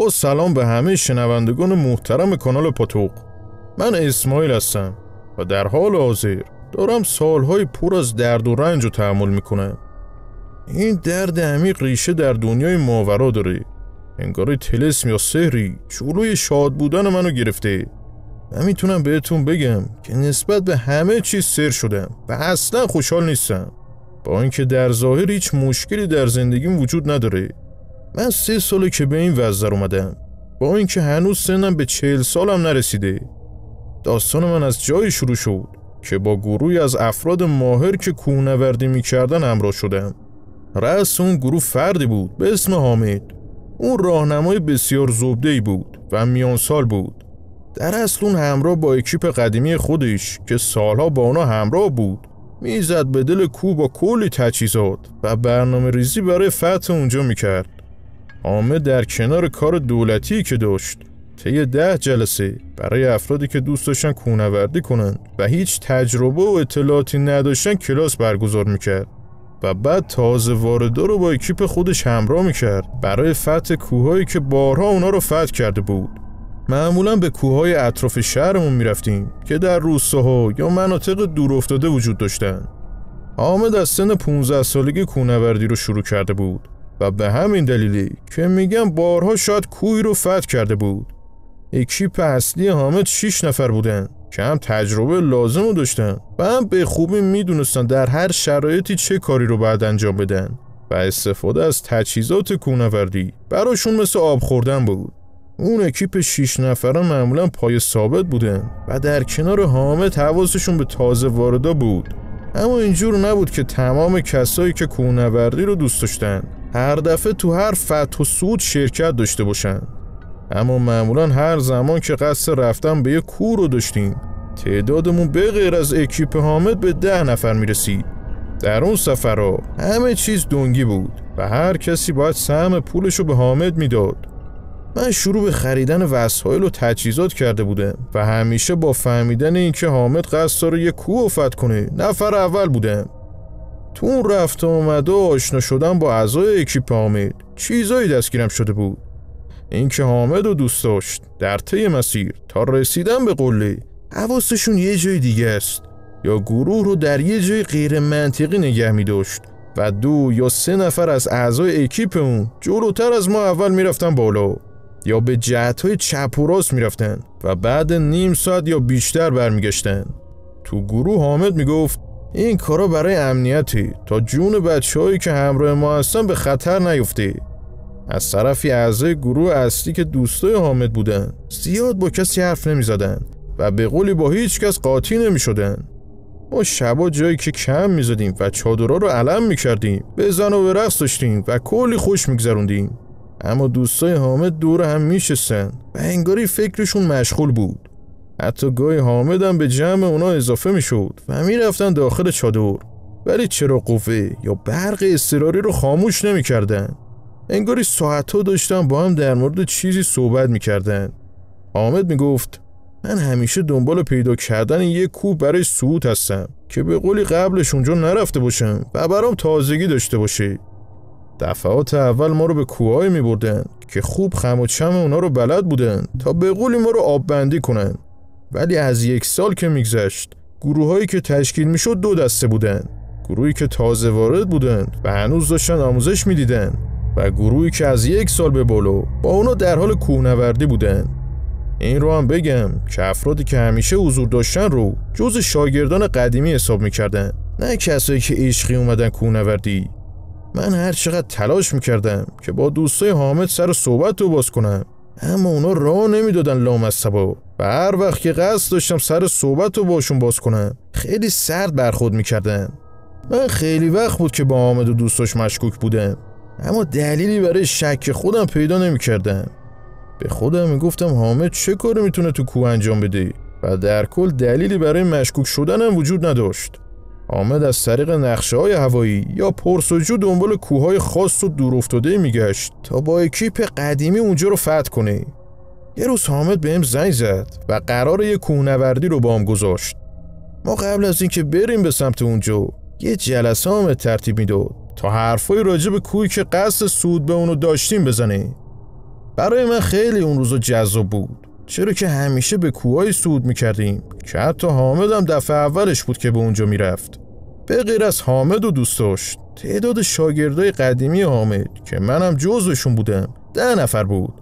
با سلام به همه شنوندگان محترم کانال پاتوق. من اسماعیل هستم و در حال حاضر دارم سالهای پر از درد و رنج رو تحمل میکنم. این درد عمیق ریشه در دنیای ماورا داره. انگار طلسم یا سحری جلوی شاد بودن منو گرفته. من میتونم بهتون بگم که نسبت به همه چیز سیر شدم و اصلا خوشحال نیستم، با اینکه در ظاهر هیچ مشکلی در زندگیم وجود نداره. من 3 ساله که به این وضع اومدم، با اینکه هنوز سنم به 40 سالم نرسیده. داستان من از جایی شروع شد که با گروهی از افراد ماهر که کوهنوردی میکردن همراه شدم. رأس اون گروه فردی بود به اسم حامد. اون راهنمای بسیار زبده‌ای بود و میان سال بود. در اصل اون همراه با اکیپ قدیمی خودش که سالها با اونا همراه بود میزد به دل کوه با کلی تجهیزات و برنامه ریزی برای فتح اونجا میکرد. حامد در کنار کار دولتی که داشت طی 10 جلسه برای افرادی که دوست داشتن کوهنوردی کنن و هیچ تجربه و اطلاعاتی نداشتن کلاس برگزار میکرد و بعد تازه واردا رو با اکیپ خودش همراه میکرد برای فتح کوههایی که بارها اونا رو فتح کرده بود. معمولا به کوههای اطراف شهرمون میرفتیم که در روستاها یا مناطق دورافتاده وجود داشتن. حامد از سن 15 سالگی کوهنوردی رو شروع کرده بود و به همین دلیلی که میگم بارها شاید کوهی رو فتح کرده بود. اکیپ اصلی حامد 6 نفر بودن که هم تجربه لازم رو داشتن و هم به خوبی میدونستن در هر شرایطی چه کاری رو باید انجام بدن و استفاده از تجهیزات کوهنوردی براشون مثل آب خوردن بود. اون اکیپ 6 نفره معمولا پای ثابت بودن و در کنار حامد حواسشون به تازه واردا بود. اما اینجور نبود که تمام کسایی که کوهنوردی رو دوست داشتن هر دفعه تو هر فتح و صعود شرکت داشته باشن. اما معمولا هر زمان که قصد رفتن به یه کوه رو داشتیم تعدادمون به غیر از اکیپ حامد به 10 نفر میرسید. در اون سفرها همه چیز دنگی بود و هر کسی باید سهم پولشو به حامد میداد. من شروع به خریدن وسایل و تجهیزات کرده بودم و همیشه با فهمیدن اینکه حامد قصد داره یه کوه فتح کنه نفر اول بودم. تو اون رفت آمده و آشنا شدن با اعضای اکیپ حامد چیزایی دستگیرم شده بود. اینکه حامد رو دوست داشت در طی مسیر تا رسیدن به قله حواسشون یه جای دیگه است، یا گروه رو در یه جای غیر منطقی نگه می داشت و 2 یا 3 نفر از اعضای اکیپ اون جلوتر از ما اول میرفتن بالا یا به جهت‌های چپ و راست میرفتن و بعد نیم ساعت یا بیشتر برمیگشتن. تو گروه حامد میگفت این کارا برای امنیته تا جون بچه‌هایی که همراه ما هستن به خطر نیفته. از طرفی اعضای گروه اصلی که دوستای حامد بودن زیاد با کسی حرف نمیزدن و به قولی با هیچ کس قاطی نمیشدن. ما شبا جایی که کم میزدیم و چادرها رو علم میکردیم، بزن و به رقص داشتیم و کلی خوش میگذروندیم. اما دوستای حامد دور هم میشستن و انگاری فکرشون مشغول بود. حتی گاهی حامد هم به جمع اونا اضافه میشد و میرفتن داخل چادر، ولی چراغ قوه یا برق اضطراری رو خاموش نمیکردن. انگاری ساعت‌ها داشتن با هم در مورد چیزی صحبت میکردن. حامد میگفت من همیشه دنبال پیدا کردن یک کوه برای صعود هستم که به قولی قبلش اونجا نرفته باشم و برام تازگی داشته باشه. دفعات اول ما رو به کوه‌های می‌بردن که خوب خم و چم اونا رو بلد بودن تا به قولی ما رو آب بندی کنن. ولی از 1 سال که میگذشت گروه‌هایی که تشکیل میشد 2 دسته بودن. گروهی که تازه وارد بودن و هنوز داشتن آموزش میدیدن و گروهی که از 1 سال به بالا با اونا در حال کوهنوردی بودن. این رو هم بگم که افرادی که همیشه حضور داشتن رو جز شاگردان قدیمی حساب میکردن، نه کسایی که عشقی اومدن کوهنوردی. من هر چقدر تلاش میکردم که با دوستای حامد سر صحبت رو باز کنم، اما اونا راه نمیدادن لامصبا و هر وقت که قصد داشتم سر صحبت رو باشون باز کنم خیلی سرد برخورد میکردن. من خیلی وقت بود که با حامد و دوستاش مشکوک بودم، اما دلیلی برای شک خودم پیدا نمیکردم. به خودم میگفتم حامد چه کاری میتونه تو کوه انجام بده و در کل دلیلی برای مشکوک شدنم وجود نداشت. حامد از طریق نقشه‌های هوایی یا پرسجو دنبال کوههای خاص و دورافتاده میگشت تا با اکیپ قدیمی اونجا رو فتح کنه. یه روز حامد بهم زنگ زد و قرار یه کوهنوردی رو با هم گذاشت. ما قبل از اینکه بریم به سمت اونجا یه جلسه هم ترتیب میداد تا حرفای راجع به کوهی که قصد صعود به اونو داشتیم بزنه. برای من خیلی اون روزا جذاب بود، چرا که همیشه به کوههای صعود میکردیم که حتی حامد هم دفعه اولش بود که به اونجا میرفت. به غیر از حامد و دوست داشت، تعداد شاگردای قدیمی حامد که منم جزوشون بودم 10 نفر بود.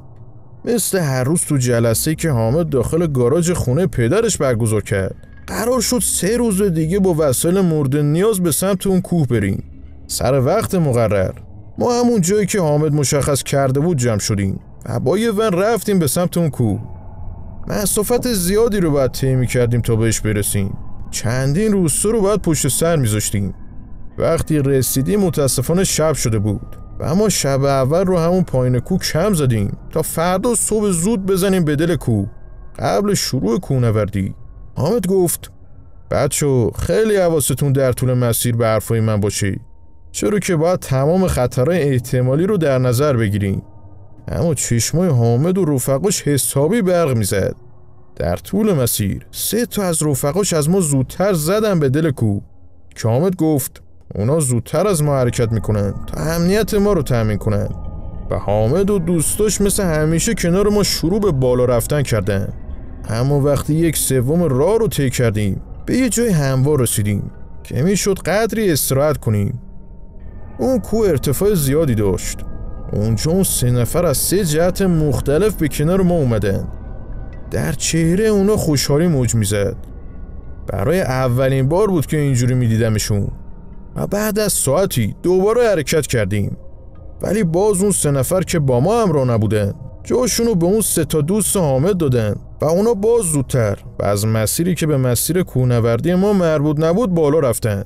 مثل هر روز تو جلسه‌ای که حامد داخل گاراژ خونه پدرش برگزار کرد، قرار شد 3 روز دیگه با وسایل مورد نیاز به سمت اون کوه بریم. سر وقت مقرر ما همون جایی که حامد مشخص کرده بود جمع شدیم و با یه ون رفتیم به سمت اون کوه. مسافت زیادی رو باید طی می‌کردیم تا بهش برسیم. چندین روستا رو باید پشت سر می‌ذاشتیم. وقتی رسیدیم متاسفانه شب شده بود و ما شب اول رو همون پایین کوه کم زدیم تا فردا صبح زود بزنیم به دل کوه قبل شروع کوهنوردی. حامد گفت بچه‌ها خیلی حواستون در طول مسیر به حرفای من باشه، چرا که باید تمام خطرهای احتمالی رو در نظر بگیریم. اما چشمای حامد و رفقاش حسابی برق میزد. در طول مسیر 3 تا از رفقاش از ما زودتر زدن به دل کوه که حامد گفت اونا زودتر از ما حرکت میکنن تا امنیت ما رو تامین کنن و حامد و دوستاش مثل همیشه کنار ما شروع به بالا رفتن کردن. اما وقتی 1/3 راه رو طی کردیم به یه جای هموار رسیدیم که میشد قدری استراحت کنیم. اون کوه ارتفاع زیادی داشت. اونجا اون 3 نفر از 3 جهت مختلف به کنار ما اومدن. در چهره اونا خوشحالی موج میزد. برای اولین بار بود که اینجوری میدیدمشون و بعد از ساعتی دوباره حرکت کردیم، ولی باز اون 3 نفر که با ما همراه نبودن جاشونو به اون 3 تا دوست حامد دادن و اونا باز زودتر و از مسیری که به مسیر کوهنوردی ما مربوط نبود بالا رفتن.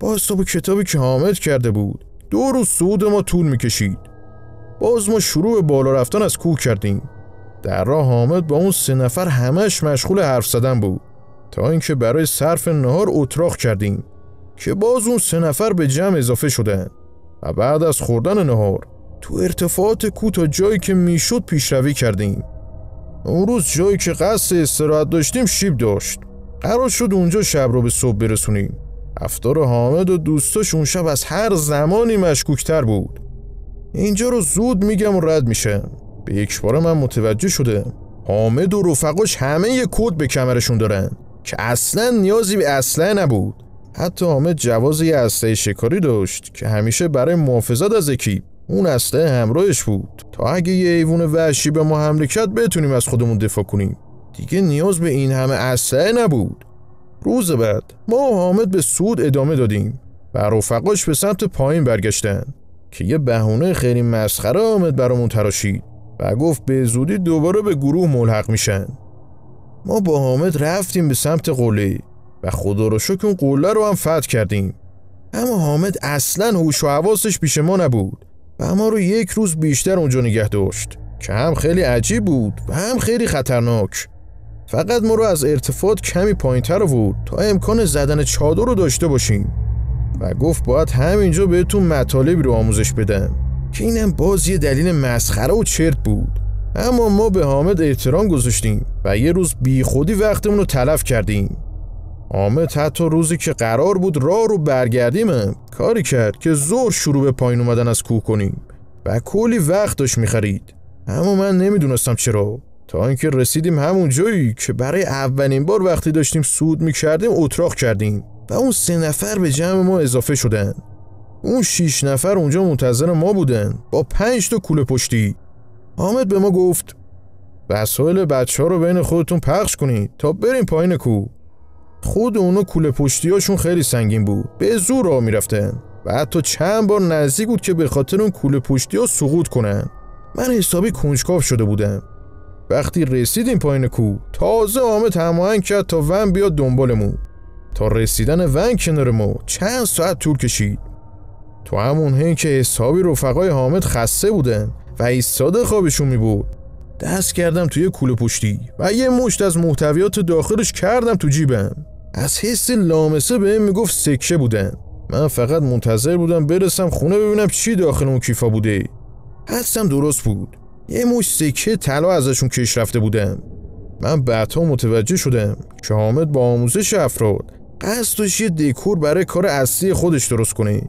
باز تا به کتابی که حامد کرده بود 2 روز صعود ما طول میکشید. باز ما شروع به بالا رفتن از کوه کردیم. در راه حامد با اون 3 نفر همش مشغول حرف زدن بود تا اینکه برای صرف نهار اتراق کردیم که باز اون 3 نفر به جمع اضافه شدن و بعد از خوردن نهار تو ارتفاعات کوه تا جایی که میشد پیشروی کردیم. اون روز جایی که قصد استراحت داشتیم شیب داشت. قرار شد اونجا شب رو به صبح برسونیم. رفتار حامد و دوستاش اون شب از هر زمانی مشکوکتر بود. اینجا رو زود میگم و رد میشم. به یک بار من متوجه شدم حامد و رفقاش همه یه کد به کمرشون دارن که اصلا نیازی به اسلحه نبود. حتی حامد جواز یه اسلحه شکاری داشت که همیشه برای محافظت از اکیپ اون اسلحه همراهش بود تا اگه یه حیوان وحشی به ما حمله کرد بتونیم از خودمون دفاع کنیم. دیگه نیاز به این همه اسلحه نبود. روز بعد ما و حامد به صعود ادامه دادیم و رفقاش به سمت پایین برگشتن که یه بهونه خیلی مسخره حامد برامون تراشید و گفت به زودی دوباره به گروه ملحق میشن. ما با حامد رفتیم به سمت قله و خدا رو شکر اون قله رو هم فتح کردیم. اما حامد اصلا هوش و حواسش پیش ما نبود و ما رو 1 روز بیشتر اونجا نگه داشت که هم خیلی عجیب بود و هم خیلی خطرناک. فقط ما رو از ارتفاعات کمی پایین‌تر آورد تا امکان زدن چادر رو داشته باشیم و گفت باید همینجا بهتون مطالبی رو آموزش بدم که اینم باز یه دلیل مسخره و چرت بود. اما ما به حامد احترام گذاشتیم و یه روز بی خودی وقتمون رو تلف کردیم. حامد حتی روزی که قرار بود راه رو برگردیم کاری کرد که زور شروع به پایین اومدن از کوه کنیم و کلی وقت داشت می‌خرید. اما من نمیدونستم چرا تا اینکه رسیدیم همون جایی که برای اولین بار وقتی داشتیم صعود می‌کردیم اتراق کردیم و اون 3 نفر به جمع ما اضافه شدن. اون 6 نفر اونجا منتظر ما بودن با 5 تا کوله پشتی. حامد به ما گفت وسایل بچه‌ها رو بین خودتون پخش کنید تا بریم پایین کوه. خود اونا کوله پشتیاشون خیلی سنگین بود، به زور راه میرفتن و حتی چند بار نزدیک بود که به خاطر اون کوله پشتی‌ها سقوط کنن. من حسابی کنجکاو شده بودم. وقتی رسیدیم پایین کوه تازه حامد هماهنگ کرد تا ون بیاد دنبالمون. تا رسیدن ون کنار ما چند ساعت طول کشید. تو همون حین که حسابی رفقای حامد خسته بودن و ایستاده خوابشون میبود، دست کردم توی کوله پشتی و یه مشت از محتویات داخلش کردم تو جیبم. از حس لامسه بهم میگفت سکه بودن. من فقط منتظر بودم برسم خونه ببینم چی داخل اون کیفا بوده. حدسم درست بود. یه مشت سکه طلا ازشون کش رفته بودم. من بعدها متوجه شدم که حامد با آموزش افراد قصد داشت یه دکور برای کار اصلی خودش درست کنه.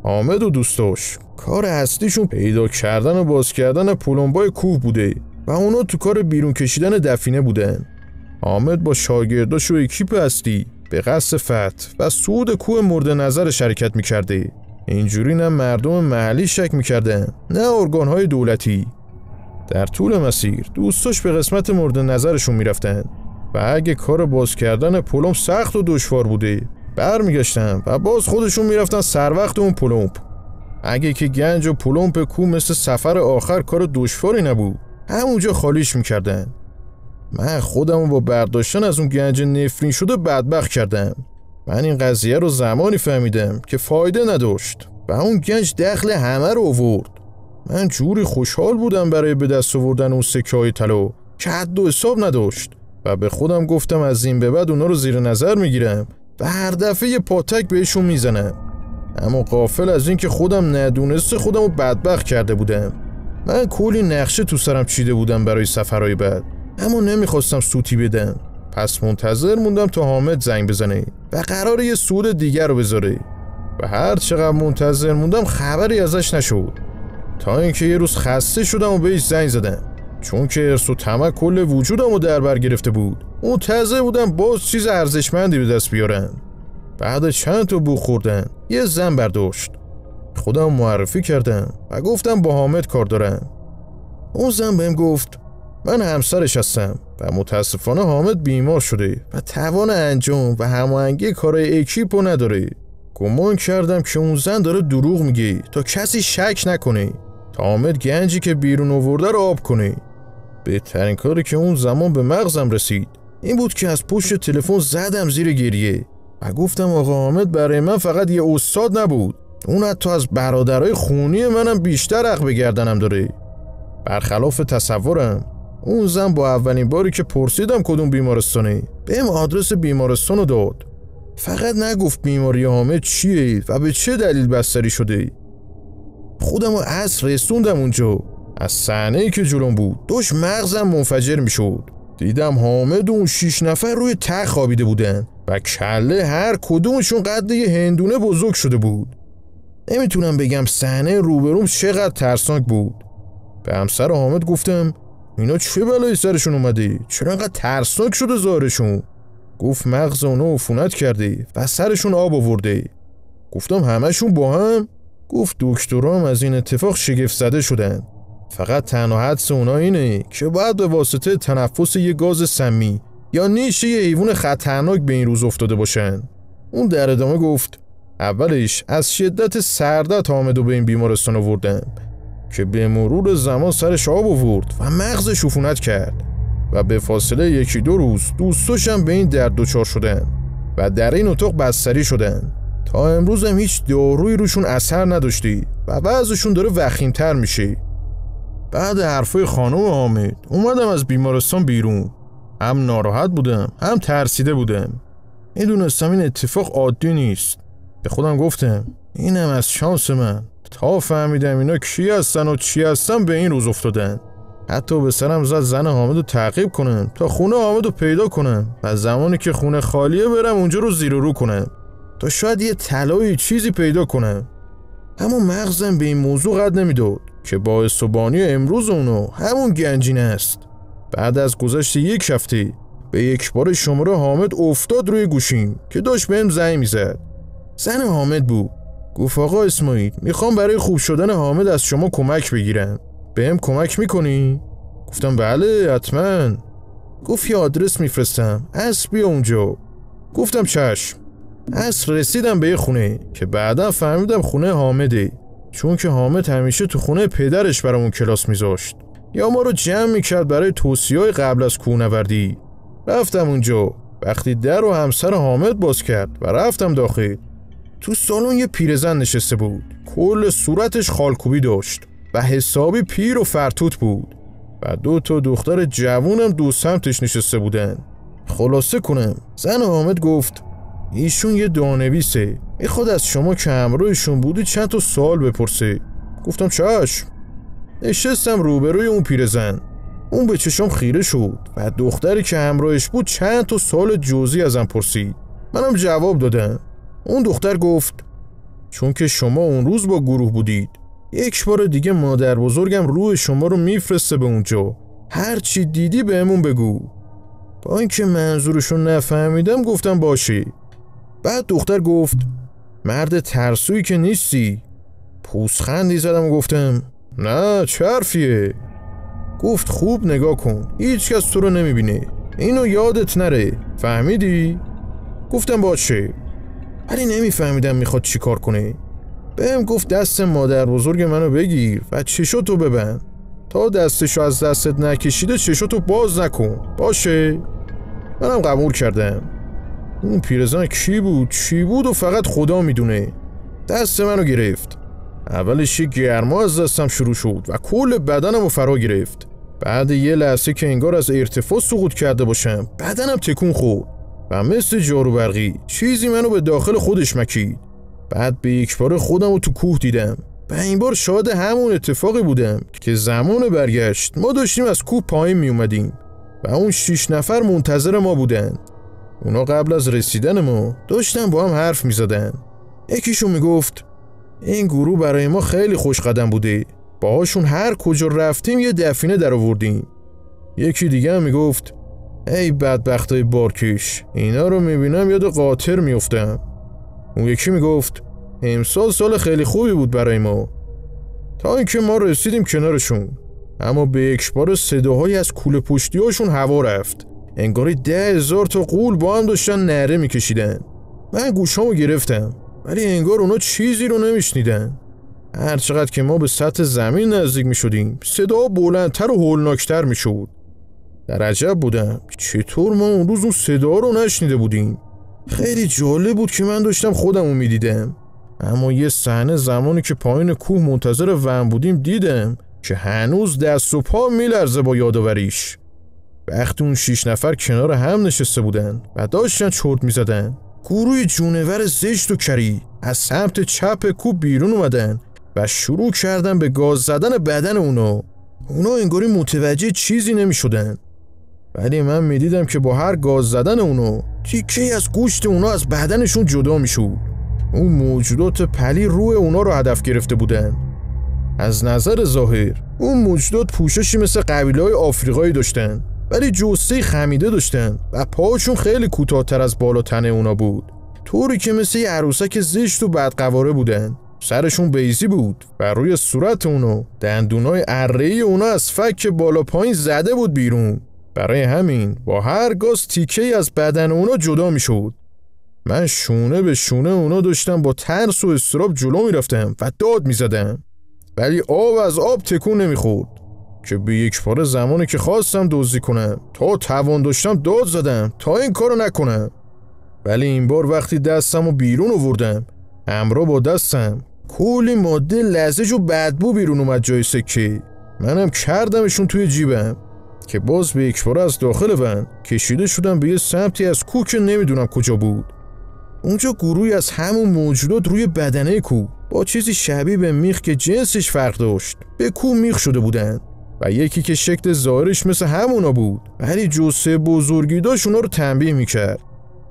حامد و دوستاش کار اصلیشون پیدا کردن و باز کردن پلمبای کوه بوده و اونا تو کار بیرون کشیدن دفینه بودن. حامد با شاگرداش و اکیپ اصلی به قصد فتح و صعود کوه مورد نظر شرکت میکرده. اینجوری نه مردم محلی شک میکردن نه ارگانهای دولتی. در طول مسیر دوستاش به قسمت مورد نظرشون میرفتن و اگه کار باز کردن پلمب سخت و دشوار بوده برمیگشتن و باز خودشون میرفتن سر وقت اون پلمب. اگه که گنج و پلمب کوه مثل سفر آخر کار دشواری نبود همونجا خالیش میکردن. من خودمو با برداشتن از اون گنج نفرین شده بدبخت کردم. من این قضیه رو زمانی فهمیدم که فایده نداشت و اون گنج دخل همه رو آورد. من جوری خوشحال بودم برای به دست آوردن اون سکه‌های طلا که حد و حساب نداشت و به خودم گفتم از این به بعد اونا رو زیر نظر میگیرم و هر دفعه یه پاتک بهشون میزنم. اما غافل از این که خودم ندونسته خودم رو بدبخت کرده بودم. من کلی نقشه تو سرم چیده بودم برای سفرهای بعد، اما نمیخواستم سوتی بدم. پس منتظر موندم تا حامد زنگ بزنه و قراره یه سود دیگر رو بذاره و هر چقدر منتظر موندم خبری ازش نشد، تا اینکه یه روز خسته شدم و بهش زنگ زدم. چون که ارس و طمع کل وجودم رو در بر گرفته بود، منتظر بودم باز چیز ارزشمندی به دست بیارن. بعد چند تا بو خوردن یه زن برداشت. خودم معرفی کردم و گفتم با حامد کار دارم. اون زن بهم گفت من همسرش هستم و متاسفانه حامد بیمار شده و توان انجام و هماهنگی کارهای اکیپو نداره. گمان کردم که اون زن داره دروغ میگه تا کسی شک نکنه، تا حامد گنجی که بیرون آورده رو آب کنه. بهترین کاری که اون زمان به مغزم رسید این بود که از پشت تلفن زدم زیر گریه و گفتم آقا حامد برای من فقط یه استاد نبود، اون حتی از برادرای خونی منم بیشتر حق به گردنم داره. برخلاف تصورم اون زن با اولین باری که پرسیدم کدوم بیمارستانه بهم آدرس بیمارستان رو داد. فقط نگفت بیماری حامد چیه و به چه دلیل بستری شده. خودم رو عصر رسوندم اونجا. از صحنه‌ای که جلوم بود داشت مغزم منفجر میشد. دیدم حامد و اون 6 نفر روی تخت خوابیده بودن و کله هر کدومشون قد یه هندونه بزرگ شده بود. نمیتونم بگم صحنه روبروم چقدر ترسناک بود. به همسر حامد گفتم اینا چه بلایی سرشون اومده؟ چرا انقدر ترسناک شده ظاهرشون؟ گفت مغز اونا عفونت کرده و سرشون آب آورده. گفتم همشون با هم؟ گفت دکترام از این اتفاق شگفت زده شدن. فقط تنها حدس اونا اینه که باید به واسطه تنفس یه گاز سمی یا نیش یه حیوان خطرناک به این روز افتاده باشن. اون در ادامه گفت اولش از شدت سردرد حامدو به این بیمارستان آوردن که به مرور زمان سرش آب آورد و مغزش عفونت کرد و به فاصله 1-2 روز دوستاشم به این درد دچار شدن و در این اتاق بستری شدن. تا امروز هم هیچ دارویی روشون اثر نداشتی و وضعشون داره وخیم‌تر میشه. بعد حرفای خانم حامد اومدم از بیمارستان بیرون. هم ناراحت بودم هم ترسیده بودم. میدونستم این اتفاق عادی نیست. به خودم گفتم اینم از شانس من. تا فهمیدم اینا کی هستن و چی هستن به این روز افتادن. حتی به سرم زد زن حامد رو تعقیب کنم تا خونه حامد رو پیدا کنم و زمانی که خونه خالیه برم اونجا رو زیر و رو کنم تا شاید یه طلایی چیزی پیدا کنم. اما مغزم به این موضوع قد نمیداد که باعث و بانی امروز اونو همون گنجینه است. بعد از گذشت 1 هفته به یک بار شماره حامد افتاد روی گوشیم که داشت بهم زنگ میزد. زن حامد بود. گفت آقا اسماعیل میخوام برای خوب شدن حامد از شما کمک بگیرم، بهم کمک میکنی؟ گفتم بله حتما. گفت یه آدرس میفرستم عصر بیا اونجا. گفتم چشم. عصر رسیدم به یه خونه که بعدا فهمیدم خونه حامده، چون که حامد همیشه تو خونه پدرش برامون کلاس میذاشت یا ما رو جمع میکرد برای توصیه‌های قبل از کوهنوردی. رفتم اونجا. وقتی در رو همسر حامد باز کرد و رفتم داخل، تو سالن یه پیرزن نشسته بود. کل صورتش خالکوبی داشت و حسابی پیر و فرتوت بود و 2 تا دختر جوونم دو سمتش نشسته بودن. خلاصه کنم زن حامد گفت ایشون یه دانویسه، میخواد از شما که همراهشون بودی چند تا سوال بپرسه. گفتم چشم. نشستم روبروی اون پیرزن. اون به چشم خیره شد و دختری که همراهش بود چند تا سوال جزئی ازم پرسید. منم جواب دادم. اون دختر گفت چون که شما اون روز با گروه بودید یک بار دیگه مادر بزرگم روح شما رو میفرسته به اونجا. هر چی دیدی بهمون بگو. با اینکه منظورشون نفهمیدم گفتم باشه. بعد دختر گفت مرد ترسویی که نیستی. پوزخندی زدم و گفتم نه چه حرفیه. گفت خوب نگاه کن، هیچ کس تو رو نمیبینه، اینو یادت نره، فهمیدی؟ گفتم باشه. ولی نمیفهمیدم میخواد چی کار کنه. بهم گفت دست مادر بزرگ منو بگیر و چشاتو ببند. تا دستشو از دستت نکشیده چشاتو باز نکن، باشه؟ منم قبول کردم. اون پیرزن کی بود چی بود و فقط خدا میدونه. دست منو گرفت. اولش یه گرما از دستم شروع شد و کل بدنمو فرا گرفت. بعد یه لحظه که انگار از ارتفاع سقوط کرده باشم بدنم تکون خورد و مثل جارو برقی چیزی منو به داخل خودش مکید. بعد به یک بار خودمو تو کوه دیدم و این بار شاهد همون اتفاقی بودم که زمان برگشت ما داشتیم از کوه پایین می اومدیم و اون 6 نفر منتظر ما بودن. اونا قبل از رسیدن ما داشتن با هم حرف می زدن. یکیشون می گفت این گروه برای ما خیلی خوش قدم بوده، باهاشون هر کجا رفتیم یه دفینه در آوردیم. یکی دیگه هم می گفت ای بدبختای بارکش، اینا رو می بینم یاد قاطر می افتم. اون یکی می گفت امسال سال خیلی خوبی بود برای ما، تا اینکه ما رسیدیم کنارشون. اما به یک بار صداهایی از کوله پشتی هاشون هوا رفت، انگاری 10,000 تا غول با هم داشتن نعره میکشیدن. من گوشامو گرفتم ولی انگار اونا چیزی رو نمیشنیدن. هر چقدر که ما به سطح زمین نزدیک میشدیم صدا بلندتر و هولناکتر میشد. در عجب بودم چطور ما اون روز اون صدا رو نشنیده بودیم. خیلی جالب بود که من داشتم خودمو میدیدم. اما یه صحنه زمانی که پایین کوه منتظر ون بودیم دیدم که هنوز دست و پا میلرزه با یادآوریش. وقتی اون 6 نفر کنار هم نشسته بودن و داشتن چرت میزدن، گروه جونور زشت و کری از سمت چپ کوه بیرون اومدن و شروع کردن به گاز زدن بدن اونا انگاری متوجه چیزی نمیشدن. ولی من میدیدم که با هر گاز زدن اونا تیکه‌ای از گوشت اونا از بدنشون جدا میشد. اون موجودات پلی روح اونا رو هدف گرفته بودن. از نظر ظاهر اون موجودات پوششی مثل قبیله‌های آفریقایی داشتن، ولی جثه خمیده داشتن و پاهاشون خیلی کوتاه‌تر از بالا تنه اونا بود، طوری که مثل یه عروسک زشت و بدقواره بودن. سرشون بیضی بود و روی صورت اونا دندونای اره‌ای اونا از فک بالا پایین زده بود بیرون. برای همین با هر گاز تیکه‌ای از بدن اونا جدا میشد. من شونه به شونه اونا داشتم با ترس و اضطراب جلو میرفتم و داد میزدم، ولی آب از آب تکون نمیخورد. که به یک بار زمانی که خواستم دزدی کنم تا توان داشتم داد زدم تا این کارو نکنم. ولی این بار وقتی دستمو بیرون آوردم همراه با دستم کلی ماده لزج و بدبو بیرون اومد جای سکه. منم کردمشون توی جیبم که باز به یک بار از داخل ون کشیده شدم به یه سمتی از کوه که نمیدونم کجا بود. اونجا گروهی از همون موجودات روی بدنه کوه با چیزی شبیه به میخ که جنسش فرق داشت به کوه میخ شده بودن و یکی که شکل ظاهرش مثل همونا بود ولی جثه بزرگی داشت اونا رو تنبیه میکرد.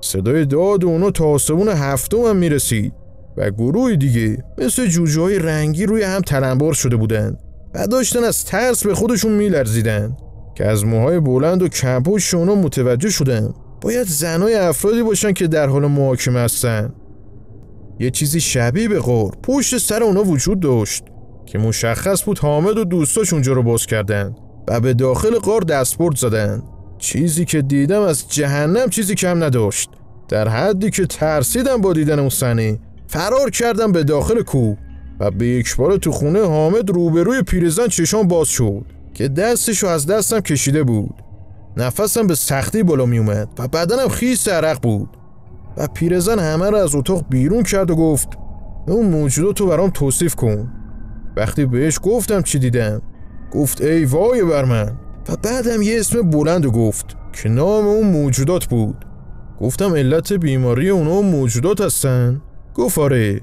صدای داد اونا تا آسمون هفتم هم میرسید و گروه دیگه مثل جوجه های رنگی روی هم تلمبار شده بودن و داشتن از ترس به خودشون میلرزیدن. که از موهای بلند و کمپوش اونا متوجه شدم باید زنای افرادی باشن که در حال محاکمه هستن. یه چیزی شبیه به غار پشت سر اونا وجود داشت که مشخص بود حامد و دوستاش اونجا رو باز کردن و به داخل غار دستبرد زدن. چیزی که دیدم از جهنم چیزی کم نداشت، در حدی که ترسیدم با دیدن اون صحنه فرار کردم به داخل کوه و به یک بار تو خونه حامد روبروی پیرزن چشام باز شد که دستشو از دستم کشیده بود. نفسم به سختی بالا می اومد و بدنم خیس عرق بود و پیرزن همه رو از اتاق بیرون کرد و گفت اون موجوداتو برام توصیف کن. وقتی بهش گفتم چی دیدم گفت ای وای بر من و بعدم یه اسم بلند گفت که نام اون موجودات بود. گفتم علت بیماری اونا موجودات هستن؟ گفت آره.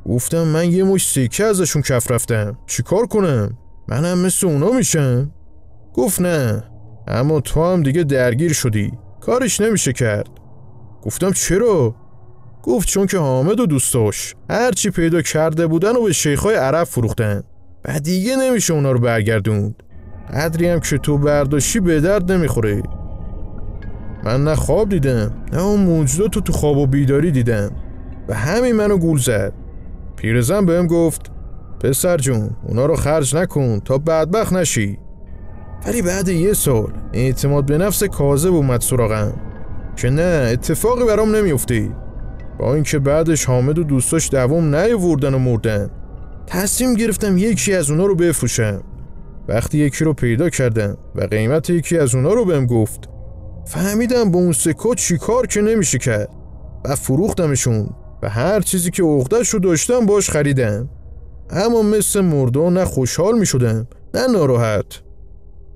گفتم من یه مش سکه ازشون کف رفتم، چی کار کنم؟ منم مثل اونا میشم؟ گفت نه، اما تو هم دیگه درگیر شدی، کارش نمیشه کرد. گفتم چرا؟ گفت چون که حامد و دوستاش هرچی پیدا کرده بودن و به شیخای عرب فروختن بعد دیگه نمیشه اونا رو برگردوند. قدری هم که تو برداشتی به درد نمیخوره. من نه خواب دیدم نه اون موجودات تو خواب و بیداری دیدم و همین منو گول زد. پیرزن بهم گفت پسر جون اونا رو خرج نکن تا بدبخت نشی. ولی بعد 1 سال اعتماد به نفس کاذب اومد سراغم که نه اتفاقی برام نمیفته. با اینکه بعدش حامد و دوستاش دوام نیاوردن و مردن، تصمیم گرفتم یکی از اونا رو بفروشم. وقتی یکی رو پیدا کردم و قیمت یکی از اونا رو بهم گفت، فهمیدم با اون سکات چیکار که نمیشه کرد و فروختمشون و هر چیزی که عقده‌اش رو داشتم باش خریدم. اما مثل مردا نه خوشحال میشدم نه ناراحت.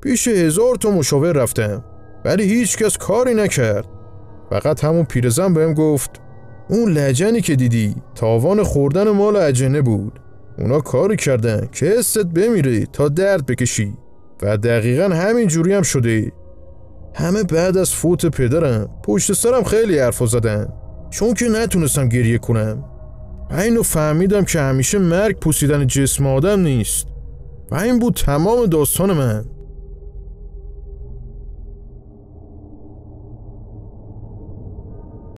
پیش 1000 تا مشاور رفتم ولی هیچ کس کاری نکرد. فقط همون پیرزن بهم گفت اون لجنی که دیدی تاوان خوردن مال اجنه بود. اونا کاری کردن که حست بمیره تا درد بکشی و دقیقا همین جوری هم شده. همه بعد از فوت پدرم پشت سرم خیلی حرفا زدن چون که نتونستم گریه کنم و اینو فهمیدم که همیشه مرگ پوسیدن جسم آدم نیست و این بود تمام داستان من.